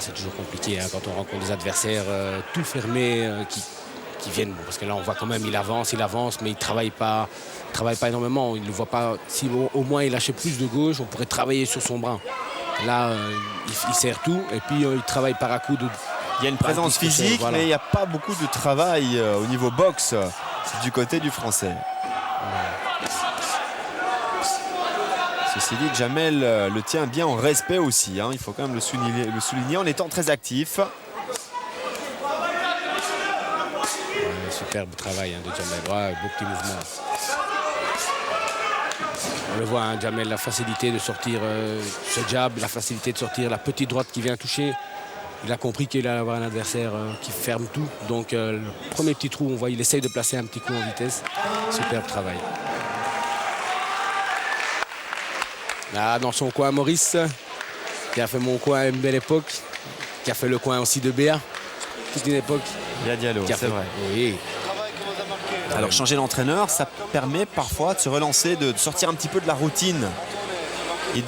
c'est toujours compliqué hein, quand on rencontre des adversaires tout fermés qui viennent. Bon, parce que là, on voit quand même, il avance, mais il ne travaille pas énormément. Il ne voit pas. Si au moins il lâchait plus de gauche, on pourrait travailler sur son bras. Là, il sert tout et puis il travaille par à coup de. Il y a une présence physique, voilà. Mais il n'y a pas beaucoup de travail au niveau boxe du côté du Français. Ceci dit, Jamel le tient bien en respect aussi. Hein. Il faut quand même le souligner en étant très actif. Superbe travail hein, de Jamel. Ouais, beau petit mouvement. On le voit, hein, Jamel, la facilité de sortir ce jab, la facilité de sortir la petite droite qui vient toucher. Il a compris qu'il allait avoir un adversaire qui ferme tout. Donc, le premier petit trou, on voit, il essaye de placer un petit coup en vitesse. Superbe travail. Là, dans son coin, Maurice, qui a fait mon coin à une belle époque, qui a fait le coin aussi de Béa, toute une époque. Béa Diallo, c'est vrai. Oui. Alors, changer d'entraîneur, ça permet parfois de se relancer, de sortir un petit peu de la routine et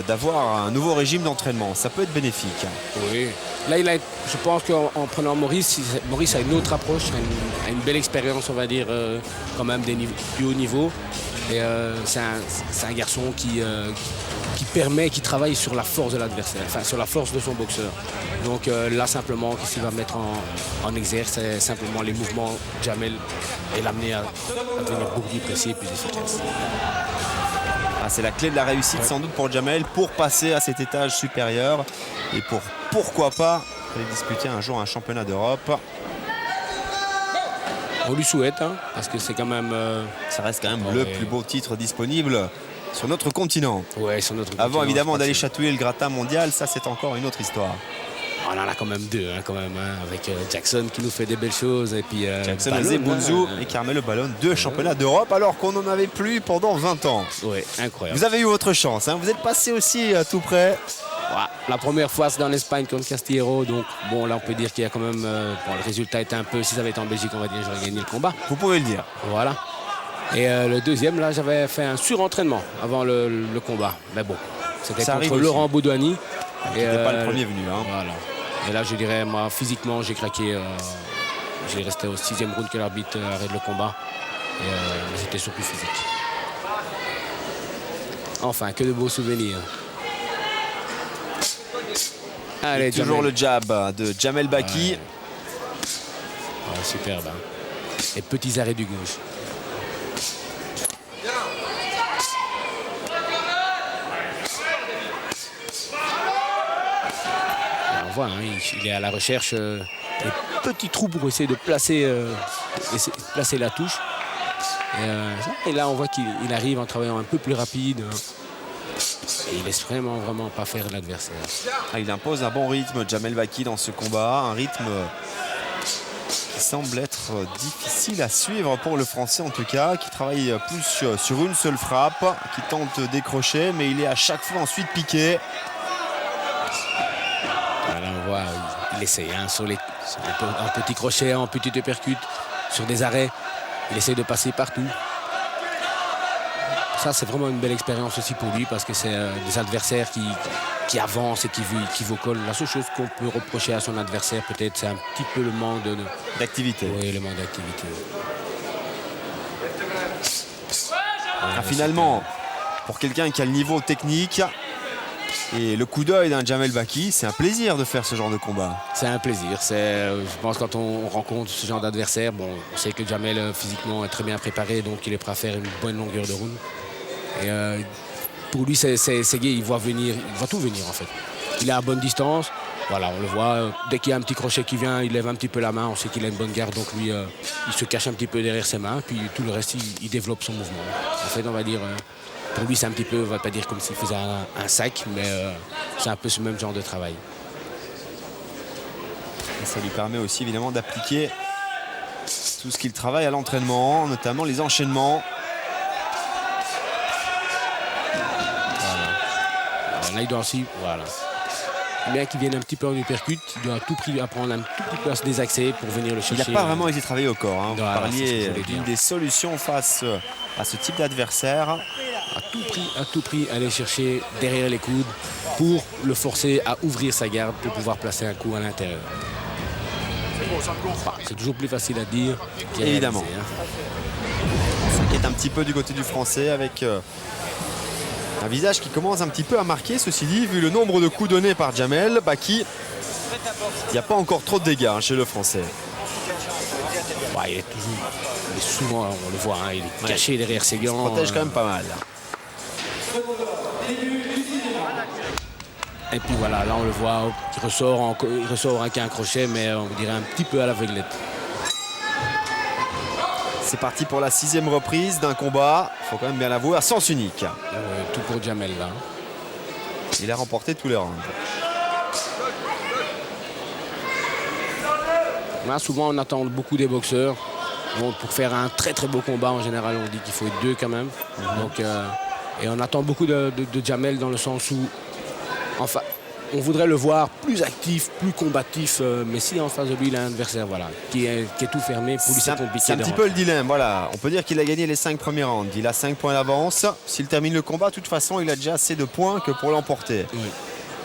d'avoir un nouveau régime d'entraînement. Ça peut être bénéfique. Oui. Là, je pense qu'en prenant Maurice a une autre approche, a une belle expérience, on va dire, quand même des plus haut niveau. Et c'est un garçon qui travaille sur la force de l'adversaire, enfin sur la force de son boxeur. Donc là, simplement, qu'est-ce qu'il va mettre en exergue, c'est simplement les mouvements de Jamel et l'amener à devenir beaucoup plus précis et plus efficace. C'est la clé de la réussite sans doute pour Jamel pour passer à cet étage supérieur et pourquoi pas aller disputer un jour un championnat d'Europe. On lui souhaite, hein, parce que c'est quand même... Ça reste quand même le plus beau titre disponible sur notre continent. Ouais, sur notre continent. Avant évidemment d'aller chatouiller le gratin mondial, ça c'est encore une autre histoire. On en a quand même deux, hein, avec Jackson qui nous fait des belles choses. Et puis Jackson Azebunzu et Carmelo Ballon, deux championnats d'Europe alors qu'on n'en avait plus pendant 20 ans. Oui, incroyable. Vous avez eu votre chance, hein, vous êtes passé aussi tout près. Ouais, la première fois c'est en Espagne contre Castillero, donc bon là on peut dire qu'il y a quand même, le résultat était un peu, si ça avait été en Belgique on va dire j'aurais gagné le combat. Vous pouvez le dire. Voilà. Et le deuxième là j'avais fait un surentraînement avant le combat, mais bon, c'était contre Laurent Boudouani. Qui n'était pas le premier venu. Hein. Voilà. Et là, je dirais, moi, physiquement, j'ai craqué. J'ai resté au 6e round que l'arbitre arrête le combat. Et j'étais surtout physique. Enfin, que de beaux souvenirs. Allez, toujours le jab de Jamel Baki. Ouais, superbe. Hein. Et petits arrêts du gauche. On voit, hein, il est à la recherche des petits trous pour essayer de placer la touche. Et là, on voit qu'il arrive en travaillant un peu plus rapide. Et il laisse vraiment pas faire l'adversaire. Il impose un bon rythme, Jamel Baki, dans ce combat. Un rythme qui semble être difficile à suivre pour le Français, en tout cas, qui travaille plus sur une seule frappe, qui tente de décrocher, mais il est à chaque fois ensuite piqué. Là, on voit, il essaye hein, en petit crochet, en petit uppercut, sur des arrêts. Il essaye de passer partout. Ça, c'est vraiment une belle expérience aussi pour lui parce que c'est des adversaires qui avancent et qui vous collent. La seule chose qu'on peut reprocher à son adversaire, peut-être, c'est un petit peu le manque d'activité. Oui, le manque d'activité. Finalement, pour quelqu'un qui a le niveau technique et le coup d'œil d'un Jamel Baki, c'est un plaisir de faire ce genre de combat. C'est un plaisir. Je pense quand on rencontre ce genre d'adversaire, bon, on sait que Jamel physiquement est très bien préparé, donc il est prêt à faire une bonne longueur de round. Et pour lui, c'est gay, il voit tout venir en fait. Il est à bonne distance, voilà, on le voit. Dès qu'il y a un petit crochet qui vient, il lève un petit peu la main, on sait qu'il a une bonne garde, donc lui, il se cache un petit peu derrière ses mains, puis tout le reste, il développe son mouvement. En fait, on va dire, pour lui, c'est un petit peu, on va pas dire comme s'il faisait un sac, mais c'est un peu ce même genre de travail. Et ça lui permet aussi évidemment d'appliquer tout ce qu'il travaille à l'entraînement, notamment les enchaînements. Là, il doit aussi, voilà. Bien qu'il vienne un petit peu en uppercut, il doit à tout prix apprendre un tout petit peu à se désaxer pour venir le chercher. Il n'a pas vraiment été travaillé au corps. Hein. Vous Voilà, parliez d'une des solutions face à ce type d'adversaire. À tout prix, aller chercher derrière les coudes pour le forcer à ouvrir sa garde pour pouvoir placer un coup à l'intérieur. C'est toujours plus facile à dire qu'à Évidemment. réaliser, hein. On s'inquiète un petit peu du côté du Français avec un visage qui commence un petit peu à marquer. Ceci dit, vu le nombre de coups donnés par Djamel Baki, il n'y a pas encore trop de dégâts chez le Français. Ouais, il est souvent, on le voit, hein, il est caché derrière ses gants. Il protège quand même pas mal. Et puis voilà, là on le voit, il ressort avec un crochet, mais on dirait un petit peu à l'aveuglette. C'est parti pour la 6e reprise d'un combat, il faut quand même bien l'avouer, à sens unique. Tout pour Djamel là. Il a remporté tous les rounds. Là, souvent on attend beaucoup des boxeurs. Bon, pour faire un très très beau combat, en général on dit qu'il faut être 2 quand même. Donc, et on attend beaucoup de Djamel dans le sens où enfin, on voudrait le voir plus actif, plus combatif, mais si en face de lui il a un adversaire voilà, qui est tout fermé, pour lui c'est compliqué. C'est un petit peu le dilemme, voilà. On peut dire qu'il a gagné les 5 premiers rounds. Il a 5 points d'avance. S'il termine le combat, de toute façon, il a déjà assez de points que pour l'emporter. Oui.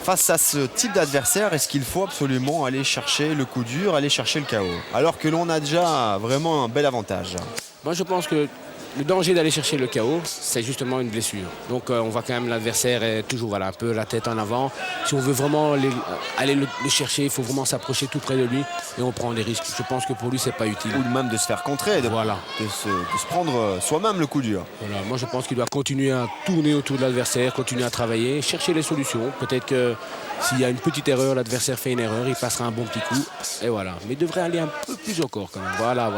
Face à ce type d'adversaire, est-ce qu'il faut absolument aller chercher le coup dur, aller chercher le KO? Alors que l'on a déjà vraiment un bel avantage. Moi je pense que le danger d'aller chercher le KO, c'est justement une blessure. Donc on voit quand même l'adversaire est toujours voilà, un peu la tête en avant. Si on veut vraiment aller le chercher, il faut vraiment s'approcher tout près de lui et on prend des risques. Je pense que pour lui, c'est pas utile. Ou même de se faire contrer, de se prendre soi-même le coup dur. Voilà, moi je pense qu'il doit continuer à tourner autour de l'adversaire, continuer à travailler, chercher les solutions. Peut-être que s'il y a une petite erreur, l'adversaire fait une erreur, il passera un bon petit coup. Et voilà. Mais il devrait aller un peu plus encore quand même. Voilà.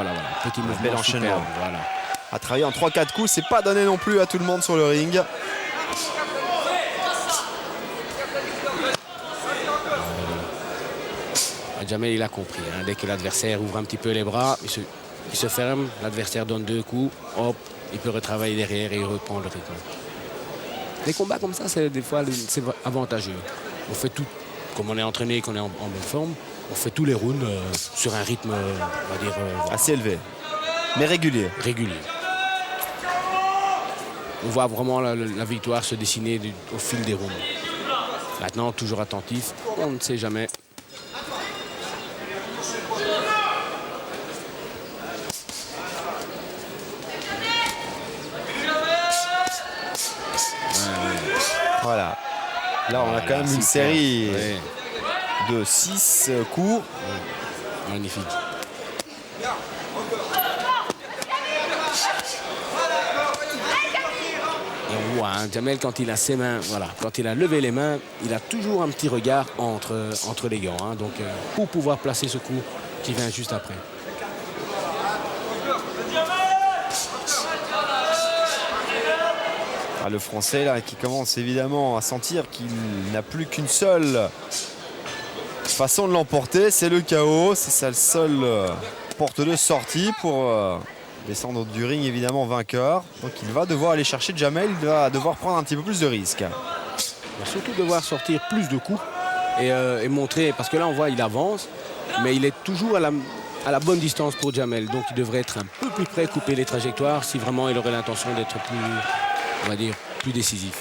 Petit mouvement. Bel enchaînement. Superbe, voilà. À travailler en 3-4 coups, c'est pas donné non plus à tout le monde sur le ring. Djamel il a compris, hein. Dès que l'adversaire ouvre un petit peu les bras, il se ferme, l'adversaire donne 2 coups, hop, il peut retravailler derrière et il reprend le rythme. Les combats comme ça, des fois c'est avantageux. On fait tout, comme on est entraîné, qu'on est en bonne forme, on fait tous les rounds sur un rythme, on va dire, assez élevé, mais régulier. On voit vraiment la victoire se dessiner au fil des rounds. Maintenant, toujours attentif, on ne sait jamais. Voilà. Là, on a quand même une série de 6 coups. Magnifique. Et on voit, hein, Djamel, quand il a ses mains, voilà, quand il a levé les mains, il a toujours un petit regard entre les gants. Hein, donc, pour pouvoir placer ce coup qui vient juste après. Le Français là, qui commence évidemment à sentir qu'il n'a plus qu'une seule façon de l'emporter, c'est le KO. C'est sa seule porte de sortie pour descendre du ring évidemment vainqueur. Donc il va devoir aller chercher Djamel, il va devoir prendre un petit peu plus de risques. Il va surtout devoir sortir plus de coups et montrer, parce que là on voit il avance, mais il est toujours à la bonne distance pour Djamel. Donc il devrait être un peu plus près, couper les trajectoires si vraiment il aurait l'intention d'être plus, on va dire, plus décisif.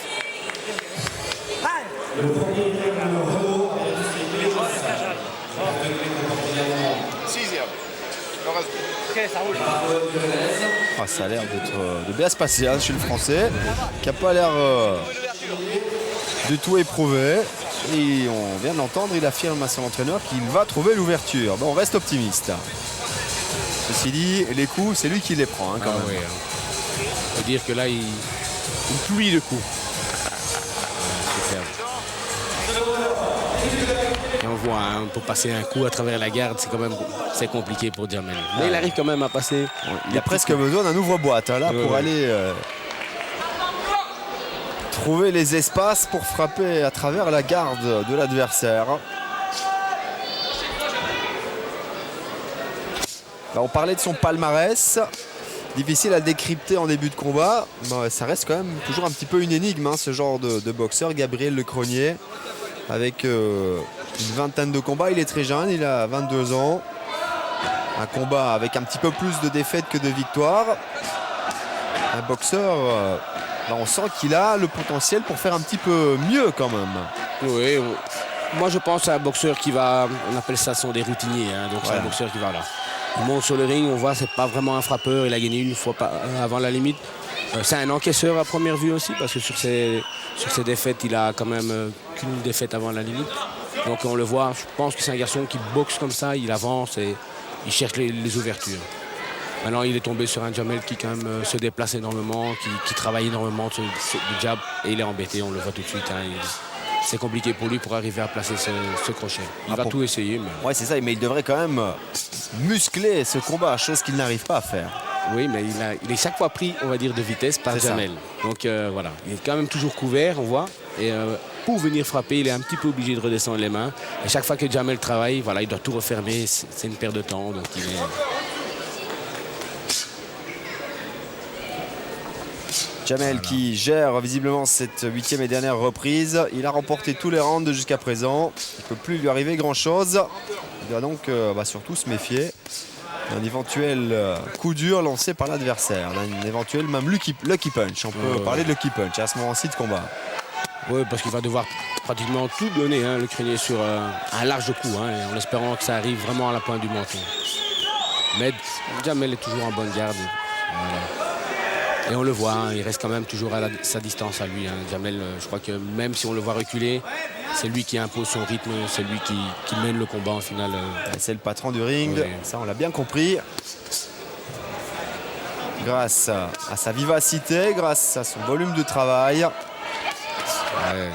Ça a l'air de bien se passer hein, chez le Français, qui n'a pas l'air du tout éprouvé. Et on vient de l'entendre, il affirme à son entraîneur qu'il va trouver l'ouverture. Bon, on reste optimiste. Ceci dit, les coups, c'est lui qui les prend hein, quand même. Oui, hein. On peut dire que là, une pluie de coups. Superbe. Et on voit, hein, pour passer un coup à travers la garde, c'est compliqué pour Djamel. Mais il arrive quand même à passer. Il a presque besoin d'un ouvre-boîte hein, là pour aller trouver les espaces pour frapper à travers la garde de l'adversaire. On parlait de son palmarès. Difficile à décrypter en début de combat. Ça reste quand même toujours un petit peu une énigme, hein, ce genre de boxeur. Gabriel Lecronier, avec une vingtaine de combats. Il est très jeune, il a 22 ans. Un combat avec un petit peu plus de défaites que de victoires. Un boxeur, on sent qu'il a le potentiel pour faire un petit peu mieux quand même. Oui, moi je pense à un boxeur qui va, on appelle ça, sont des routiniers, hein, donc c'est un boxeur qui va là. Il monte sur le ring, on voit c'est pas vraiment un frappeur, il a gagné une fois avant la limite. C'est un encaisseur à première vue aussi, parce que sur ses défaites, il a quand même qu'une défaite avant la limite. Donc on le voit, je pense que c'est un garçon qui boxe comme ça, il avance et il cherche les ouvertures. Maintenant, il est tombé sur un Jamel qui quand même se déplace énormément, qui travaille énormément sur le jab et il est embêté, on le voit tout de suite. Hein, c'est compliqué pour lui pour arriver à placer ce crochet. Il va tout essayer. Mais... Ouais, c'est ça, mais il devrait quand même muscler ce combat, chose qu'il n'arrive pas à faire. Oui, mais il est chaque fois pris, on va dire, de vitesse par Jamel. Donc voilà, il est quand même toujours couvert, on voit. Et pour venir frapper, il est un petit peu obligé de redescendre les mains. Et chaque fois que Jamel travaille, voilà, il doit tout refermer. C'est une perte de temps. Donc il est... Jamel qui gère visiblement cette 8e et dernière reprise. Il a remporté tous les rounds jusqu'à présent. Il ne peut plus lui arriver grand-chose. Il doit donc surtout se méfier d'un éventuel coup dur lancé par l'adversaire. D'un éventuel même lucky punch. On peut parler de lucky punch à ce moment-ci de combat. Oui, parce qu'il va devoir pratiquement tout donner, hein, le craigner sur un large coup, hein, en espérant que ça arrive vraiment à la pointe du menton. Mais Jamel est toujours en bonne garde. Voilà. Et on le voit, hein, il reste quand même toujours à sa distance à lui. Hein. Jamel, je crois que même si on le voit reculer, c'est lui qui impose son rythme, c'est lui qui mène le combat en finale. C'est le patron du ring, oui. Ça on l'a bien compris. Grâce à sa vivacité, grâce à son volume de travail. Ouais.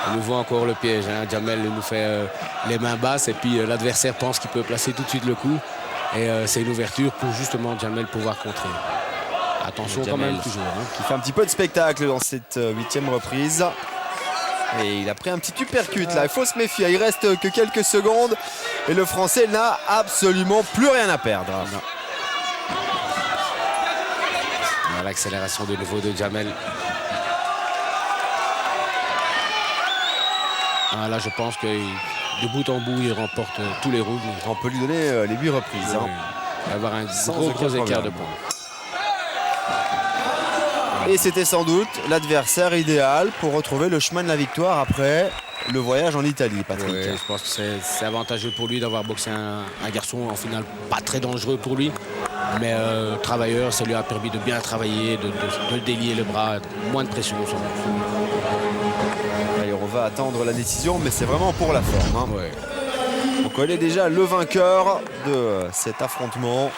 On nous voit encore le piège. Hein. Jamel nous fait les mains basses et puis l'adversaire pense qu'il peut placer tout de suite le coup. Et c'est une ouverture pour justement Jamel pouvoir contrer. Attention quand même toujours. Hein. Qui fait un petit peu de spectacle dans cette 8e reprise. Et il a pris un petit uppercut là. Il faut se méfier. Il reste que quelques secondes. Et le Français n'a absolument plus rien à perdre. L'accélération de nouveau de Jamel. Ah, là, je pense que de bout en bout, il remporte tous les rounds. On peut lui donner les 8 reprises. Oui. Il va avoir un gros écart de points. Et c'était sans doute l'adversaire idéal pour retrouver le chemin de la victoire après le voyage en Italie, Patrick. Oui, je pense que c'est avantageux pour lui d'avoir boxé un garçon en finale pas très dangereux pour lui. Mais travailleur, ça lui a permis de bien travailler, de délier le bras, moins de pression. Allez, on va attendre la décision, mais c'est vraiment pour la forme. Hein. Ouais. On connaît déjà le vainqueur de cet affrontement.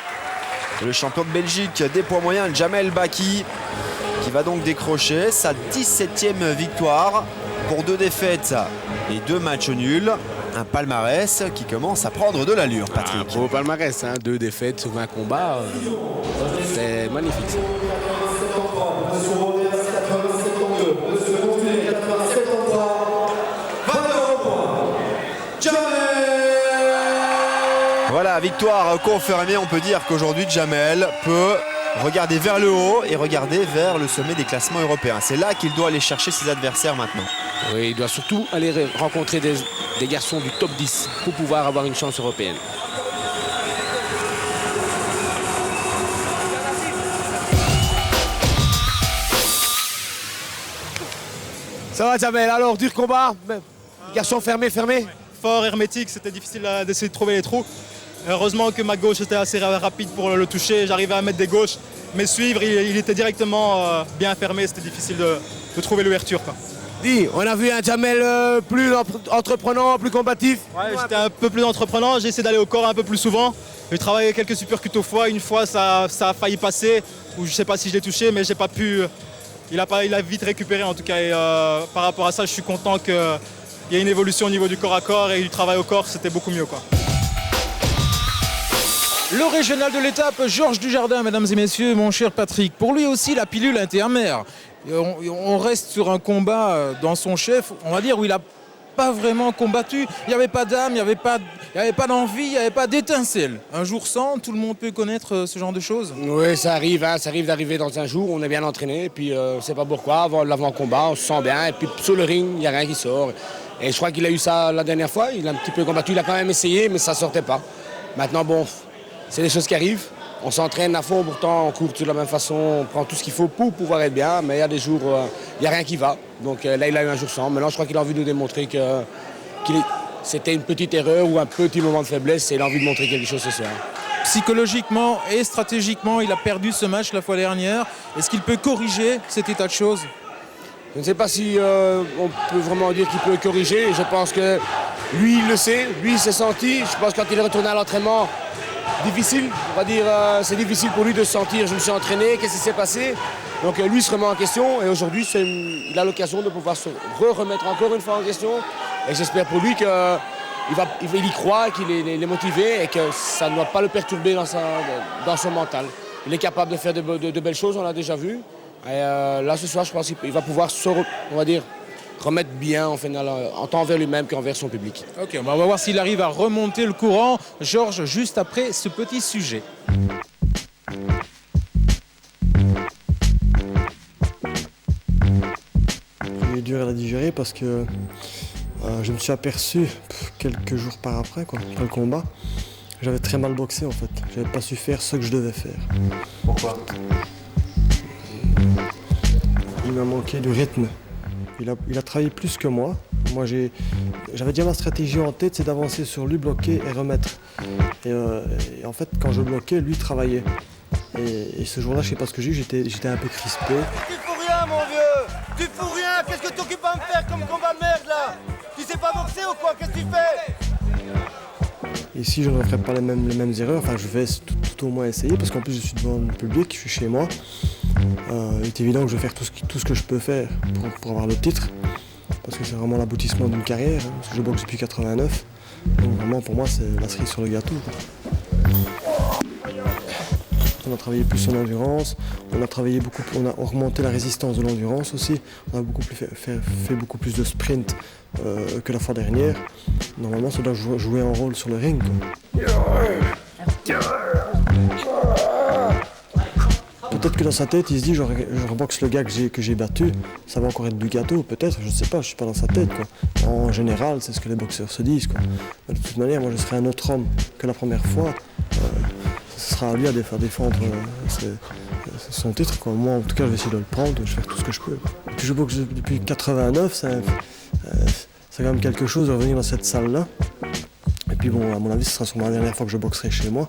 Le champion de Belgique des poids moyens, Jamel Baki, qui va donc décrocher sa 17e victoire pour 2 défaites et 2 matchs nuls. Un palmarès qui commence à prendre de l'allure, Patrick. Un beau palmarès, hein, 2 défaites sur 20 combats. C'est magnifique. Ça. Voilà, victoire confirmée. On peut dire qu'aujourd'hui, Jamel peut regarder vers le haut et regarder vers le sommet des classements européens. C'est là qu'il doit aller chercher ses adversaires maintenant. Oui, il doit surtout aller rencontrer des garçons du top 10 pour pouvoir avoir une chance européenne. Ça va Jamel, alors dur combat, garçon fermé. Fort, hermétique, c'était difficile d'essayer de trouver les trous. Heureusement que ma gauche était assez rapide pour le toucher, j'arrivais à mettre des gauches, mais suivre, il était directement bien fermé, c'était difficile de trouver l'ouverture. Dis, on a vu un Jamel plus entreprenant, plus combatif. Ouais, j'étais un peu plus entreprenant, j'ai essayé d'aller au corps un peu plus souvent. J'ai travaillé quelques supercuts au foie, une fois ça a failli passer, ou je ne sais pas si je l'ai touché, mais j'ai pas pu. Il a vite récupéré en tout cas, et par rapport à ça, je suis content qu'il y ait une évolution au niveau du corps à corps et du travail au corps, c'était beaucoup mieux, quoi. Le régional de l'étape, Georges Dujardin, mesdames et messieurs, mon cher Patrick. Pour lui aussi, la pilule intermère. On reste sur un combat dans son chef, on va dire, où il n'a pas vraiment combattu. Il n'y avait pas d'âme, il n'y avait pas d'envie, il n'y avait pas d'étincelle. Un jour sans, tout le monde peut connaître ce genre de choses. Oui, ça arrive d'arriver dans un jour où on est bien entraîné, et puis on ne sait pas pourquoi, avant l'avant-combat, on se sent bien, et puis sur le ring, il n'y a rien qui sort. Et je crois qu'il a eu ça la dernière fois, il a un petit peu combattu, il a quand même essayé, mais ça ne sortait pas. Maintenant, bon, c'est des choses qui arrivent. On s'entraîne à fond, pourtant on court de la même façon, on prend tout ce qu'il faut pour pouvoir être bien, mais il y a des jours où il n'y a rien qui va. Donc là, il a eu un jour sans. Maintenant, je crois qu'il a envie de nous démontrer que c'était une petite erreur ou un petit moment de faiblesse et il a envie de montrer quelque chose ce soir. Psychologiquement et stratégiquement, il a perdu ce match la fois dernière. Est-ce qu'il peut corriger cet état de choses? Je ne sais pas si on peut vraiment dire qu'il peut corriger. Je pense que lui, il le sait. Lui, il s'est senti. Je pense que quand il est retourné à l'entraînement, difficile. On va dire, c'est difficile pour lui de se sentir. Je me suis entraîné, qu'est-ce qui s'est passé? Donc lui, il se remet en question. Et aujourd'hui, il a l'occasion de pouvoir se remettre encore une fois en question. Et j'espère pour lui qu'il y croit, qu'il est motivé et que ça ne doit pas le perturber dans son mental. Il est capable de faire de belles choses, on l'a déjà vu. Et là, ce soir, je pense qu'il va pouvoir remettre bien en finale, en tant envers lui-même qu'envers son public. Ok, on va voir s'il arrive à remonter le courant. Georges, juste après ce petit sujet. Il est dur à digérer parce que je me suis aperçu quelques jours après le combat. J'avais très mal boxé en fait. J'avais pas su faire ce que je devais faire. Pourquoi? Il m'a manqué du rythme. Il a travaillé plus que moi. Moi j'avais déjà ma stratégie en tête, c'est d'avancer sur lui, bloquer et remettre. Et en fait quand je bloquais, lui travaillait. Et ce jour-là, je sais pas ce que j'ai eu, j'étais un peu crispé. Tu fous rien mon vieux! Tu fous rien! Qu'est-ce que t'occupes à me faire comme combat de merde là? Tu sais pas boxer ou quoi? Qu'est-ce que tu fais? Ici, je ne ferai pas les mêmes erreurs. Enfin, je vais tout au moins essayer parce qu'en plus, je suis devant le public, je suis chez moi. Il est évident que je vais faire tout ce que je peux faire pour avoir le titre. Parce que c'est vraiment l'aboutissement d'une carrière. Hein, parce que je boxe depuis 89. Donc vraiment, pour moi, c'est la cerise sur le gâteau. On a travaillé plus sur l'endurance, on a augmenté la résistance de l'endurance aussi, on a fait beaucoup plus de sprint que la fois dernière. Normalement, ça doit jouer un rôle sur le ring. Peut-être que dans sa tête, il se dit je reboxe le gars que j'ai battu, ça va encore être du gâteau, peut-être, je ne sais pas, je ne suis pas dans sa tête. Quoi. En général, c'est ce que les boxeurs se disent. Quoi. Mais de toute manière, moi je serai un autre homme que la première fois. Ce sera à lui à défendre son titre. Quoi. Moi, en tout cas, je vais essayer de le prendre, je vais faire tout ce que je peux. Et puis je boxe depuis 89, c'est quand même quelque chose de revenir dans cette salle-là. Et puis bon, à mon avis, ce sera sûrement la dernière fois que je boxerai chez moi.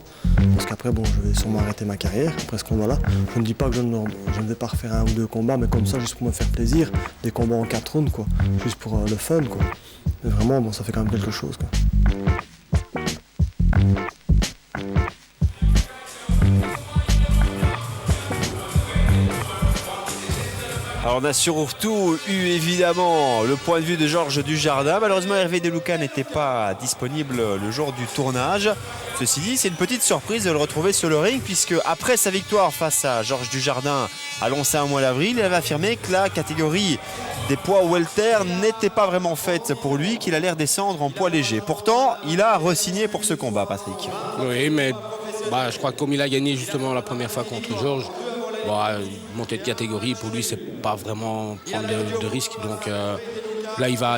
Parce qu'après, bon, je vais sûrement arrêter ma carrière après ce combat-là. Je ne dis pas que je ne vais pas refaire 1 ou 2 combats, mais comme ça, juste pour me faire plaisir. Des combats en 4 rounds, quoi. Juste pour le fun, quoi. Mais vraiment, bon, ça fait quand même quelque chose, quoi. Alors on a surtout eu évidemment le point de vue de Georges Dujardin. Malheureusement Hervé Deluca n'était pas disponible le jour du tournage. Ceci dit, c'est une petite surprise de le retrouver sur le ring puisque après sa victoire face à Georges Dujardin à Lonsay au mois d'avril, il avait affirmé que la catégorie des poids welter n'était pas vraiment faite pour lui, qu'il allait redescendre en poids léger. Pourtant, il a re-signé pour ce combat, Patrick. Oui, mais je crois que comme il a gagné justement la première fois contre Georges, monter de catégorie, pour lui, c'est pas vraiment prendre de risques. Donc là, il va,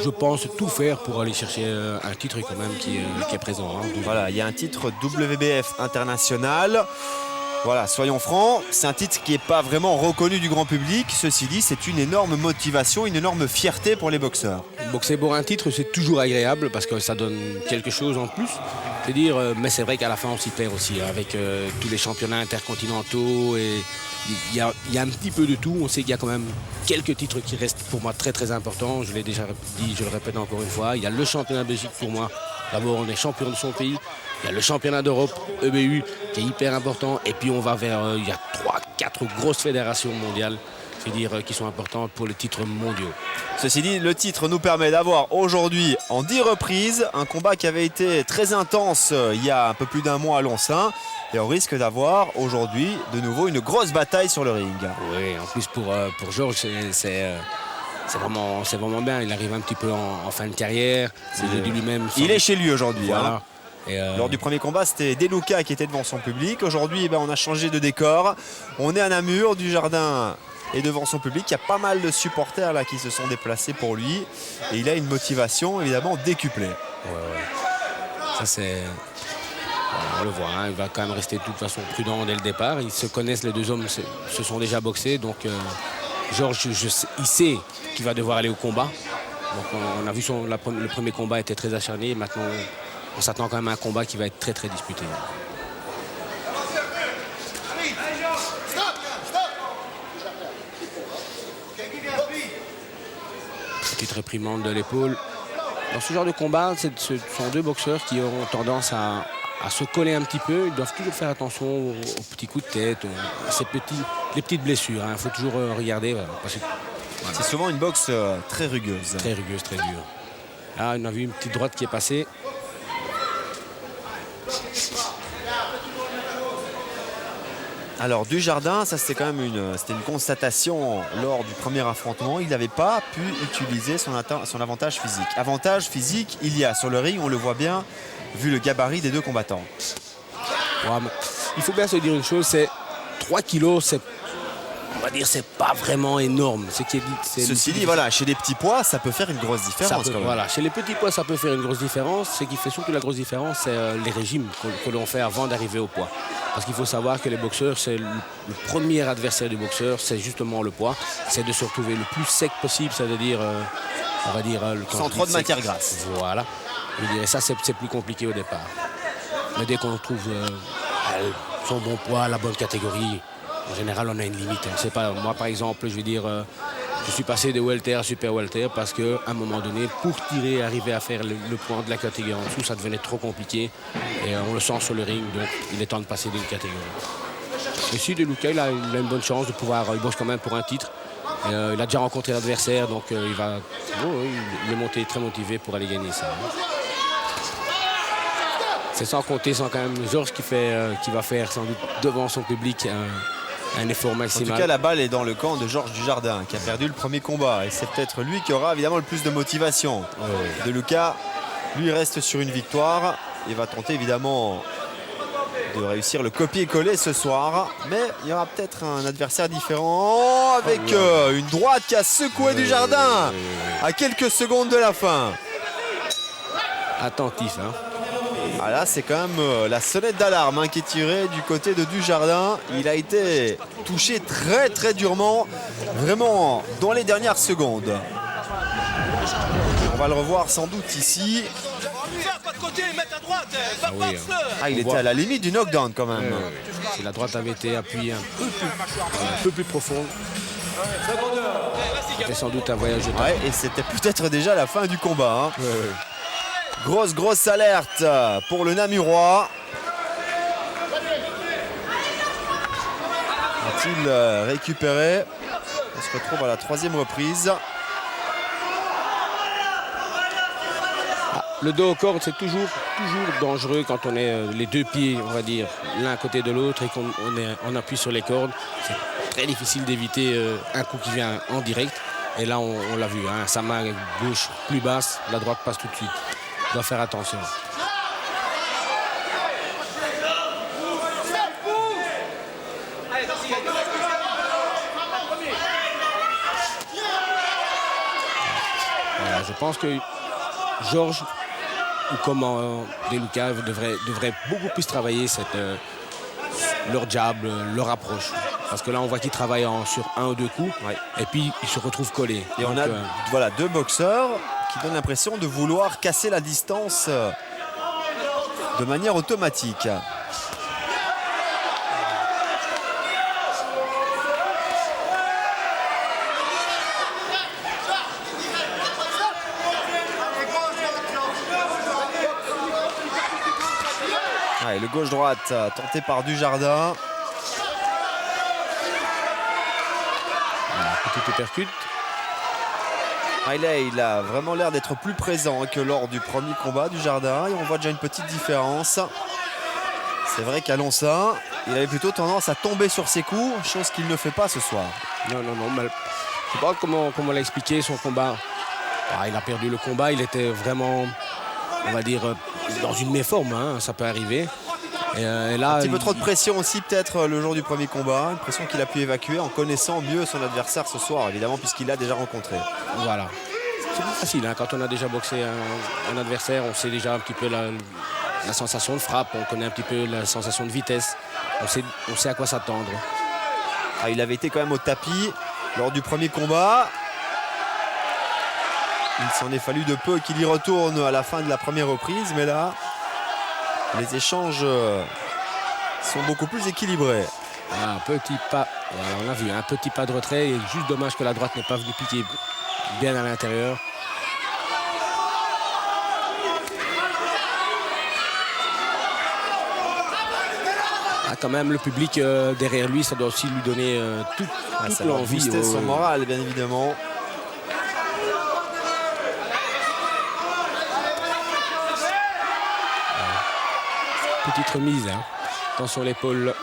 je pense, tout faire pour aller chercher un titre quand même qui est présent. Hein. Voilà, il y a un titre WBF international. Voilà, soyons francs, c'est un titre qui n'est pas vraiment reconnu du grand public. Ceci dit, c'est une énorme motivation, une énorme fierté pour les boxeurs. Boxer pour un titre, c'est toujours agréable parce que ça donne quelque chose en plus. Mais c'est vrai qu'à la fin, on s'y perd aussi avec tous les championnats intercontinentaux. Et il y a un petit peu de tout. On sait qu'il y a quand même quelques titres qui restent pour moi très très importants. Je l'ai déjà dit, je le répète encore une fois. Il y a le championnat de Belgique pour moi. D'abord, on est champion de son pays. Il y a le championnat d'Europe, EBU, qui est hyper important. Et puis on va vers, il y a 3-4 grosses fédérations mondiales, qui sont importantes pour les titres mondiaux. Ceci dit, le titre nous permet d'avoir aujourd'hui en 10 reprises un combat qui avait été très intense il y a un peu plus d'1 mois à Lonsay. Et on risque d'avoir aujourd'hui de nouveau une grosse bataille sur le ring. Oui, en plus pour Georges, c'est vraiment bien. Il arrive un petit peu en fin de carrière. Lui-même. Il est chez lui aujourd'hui. Voilà. Hein. Lors du premier combat, c'était Deluca qui était devant son public. Aujourd'hui, on a changé de décor. On est à Namur, Dujardin est devant son public. Il y a pas mal de supporters là qui se sont déplacés pour lui. Et il a une motivation évidemment décuplée. Ouais. Ça c'est... On le voit, hein. Il va quand même rester de toute façon prudent dès le départ. Ils se connaissent, les deux hommes se sont déjà boxés. Donc Georges, il sait qu'il va devoir aller au combat. Donc on a vu le premier combat était très acharné. Maintenant, on s'attend quand même à un combat qui va être très très disputé. Petite réprimande de l'épaule. Dans ce genre de combat, ce sont deux boxeurs qui ont tendance à se coller un petit peu. Ils doivent toujours faire attention aux petits coups de tête, à les petites blessures. Il faut toujours regarder. Parce que, voilà. C'est souvent une boxe très rugueuse. Très rugueuse, très dure. Là, on a vu une petite droite qui est passée. Alors Dujardin, ça c'était quand même une constatation lors du premier affrontement. Il n'avait pas pu utiliser son avantage physique. Avantage physique, il y a sur le ring, on le voit bien, vu le gabarit des deux combattants. Ouais, il faut bien se dire une chose, c'est 3 kilos, on va dire c'est pas vraiment énorme. Ceci dit, voilà, chez les petits poids, ça peut faire une grosse différence. Voilà, chez les petits poids, ça peut faire une grosse différence. Ce qui fait surtout la grosse différence, c'est les régimes que l'on fait avant d'arriver au poids. Parce qu'il faut savoir que les boxeurs, c'est le premier adversaire du boxeur, c'est justement le poids. C'est de se retrouver le plus sec possible, c'est-à-dire, on va dire... sans trop de matière grasse. Voilà. Je dirais ça, c'est plus compliqué au départ. Mais dès qu'on trouve son bon poids, la bonne catégorie, en général, on a une limite. On sait pas, moi, par exemple, je vais dire... je suis passé de welter à super welter parce qu'à un moment donné, pour arriver à faire le point de la catégorie en dessous, ça devenait trop compliqué. Et on le sent sur le ring, donc il est temps de passer d'une catégorie. Ici, De Luca, il a une bonne chance de pouvoir... Il boxe quand même pour un titre. Il a déjà rencontré l'adversaire, donc il est monté très motivé pour aller gagner ça. C'est sans compter quand même Georges qui va faire sans doute devant son public un effort maximal. En tout cas, la balle est dans le camp de Georges Dujardin qui a perdu le premier combat. Et c'est peut-être lui qui aura évidemment le plus de motivation. De Luca, lui, reste sur une victoire. Il va tenter évidemment de réussir le copier-coller ce soir. Mais il y aura peut-être un adversaire différent avec une droite qui a secoué Dujardin à quelques secondes de la fin. Attentif, hein. Ah là, c'est quand même la sonnette d'alarme qui est tirée du côté de Dujardin. Il a été touché très très durement, vraiment dans les dernières secondes. On va le revoir sans doute ici. Il était à la limite du knockdown quand même. Si la droite avait été appuyée un peu plus profonde, c'était sans doute un voyage de temps. Et c'était peut-être déjà la fin du combat. Grosse alerte pour le Namurois. Va-t-il récupérer? On se retrouve à la 3e reprise. Le dos au corps, c'est toujours dangereux quand on est les deux pieds, on va dire, l'un à côté de l'autre et qu'on appuie sur les cordes. C'est très difficile d'éviter un coup qui vient en direct. Et là, on l'a vu, hein, sa main gauche plus basse, la droite passe tout de suite. Il doit faire attention. Voilà, je pense que Georges ou comment De Luca devrait beaucoup plus travailler leur jab, leur approche. Parce que là, on voit qu'ils travaillent sur 1 ou 2 coups et puis ils se retrouvent collés. Et on a deux boxeurs qui donnent l'impression de vouloir casser la distance de manière automatique. Et le gauche-droite tenté par Dujardin. Petit uppercut. Il a vraiment l'air d'être plus présent que lors du premier combat Dujardin. Et on voit déjà une petite différence. C'est vrai qu'Alonso, il avait plutôt tendance à tomber sur ses coups, chose qu'il ne fait pas ce soir. Non. Je ne sais pas comment l'expliquer son combat. Il a perdu le combat, il était vraiment, on va dire, dans une méforme, hein, ça peut arriver. Et là, un petit peu trop de pression aussi peut-être le jour du premier combat, une pression qu'il a pu évacuer en connaissant mieux son adversaire ce soir, évidemment, puisqu'il l'a déjà rencontré. Voilà. C'est plus facile, hein, quand on a déjà boxé un adversaire, on sait déjà un petit peu la sensation de frappe, on connaît un petit peu la sensation de vitesse, on sait à quoi s'attendre. Il avait été quand même au tapis lors du premier combat. Il s'en est fallu de peu qu'il y retourne à la fin de la première reprise, mais là, les échanges sont beaucoup plus équilibrés. Un petit pas, voilà, on l'a vu, un petit pas de retrait. Et juste dommage que la droite n'est pas venue piquer bien à l'intérieur. Ah, quand même, le public derrière lui, ça doit aussi lui donner toute Ça va l'envie. booster son moral, bien évidemment. Petite remise, hein. Attention l'épaule